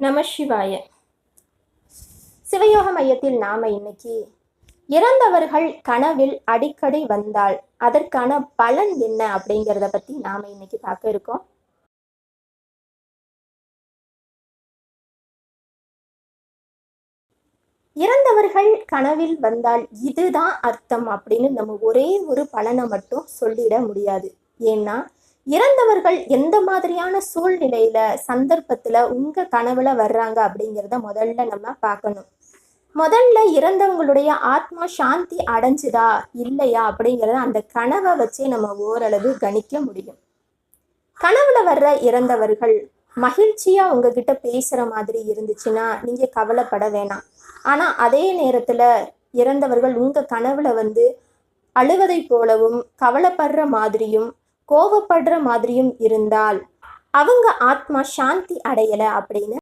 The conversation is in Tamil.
நம சிவாய. சிவயோக மையத்தில் நாம இன்னைக்கு இறந்தவர்கள் கனவில் அடிக்கடி வந்தால் அதற்கான பலன் என்ன அப்படிங்கிறத பத்தி நாம இன்னைக்கு பார்க்க இருக்கோம். இறந்தவர்கள் கனவில் வந்தால் இதுதான் அர்த்தம் அப்படின்னு நம்ம ஒரே ஒரு பலனை மட்டும் சொல்லிட முடியாது. ஏன்னா இறந்தவர்கள் எந்த மாதிரியான சூழ்நிலையில சந்தர்ப்பத்துல உங்க கனவுல வர்றாங்க அப்படிங்கிறத முதல்ல நம்ம பார்க்கணும். முதல்ல இறந்தவங்களுடைய ஆத்மா சாந்தி அடைஞ்சுதா இல்லையா அப்படிங்கிறத அந்த கனவை வச்சே நம்ம ஓரளவு கணிக்க முடியும். கனவுல வர்ற இறந்தவர்கள் மகிழ்ச்சியா உங்ககிட்ட பேசுற மாதிரி இருந்துச்சுன்னா நீங்க கவலைப்பட வேணாம். ஆனா அதே நேரத்துல இறந்தவர்கள் உங்க கனவுல அழுவதை போலவும் கவலைப்படுற மாதிரியும் கோபப்படுற மாதிரியும் இருந்தால் அவங்க ஆத்மா சாந்தி அடையலை அப்படின்னு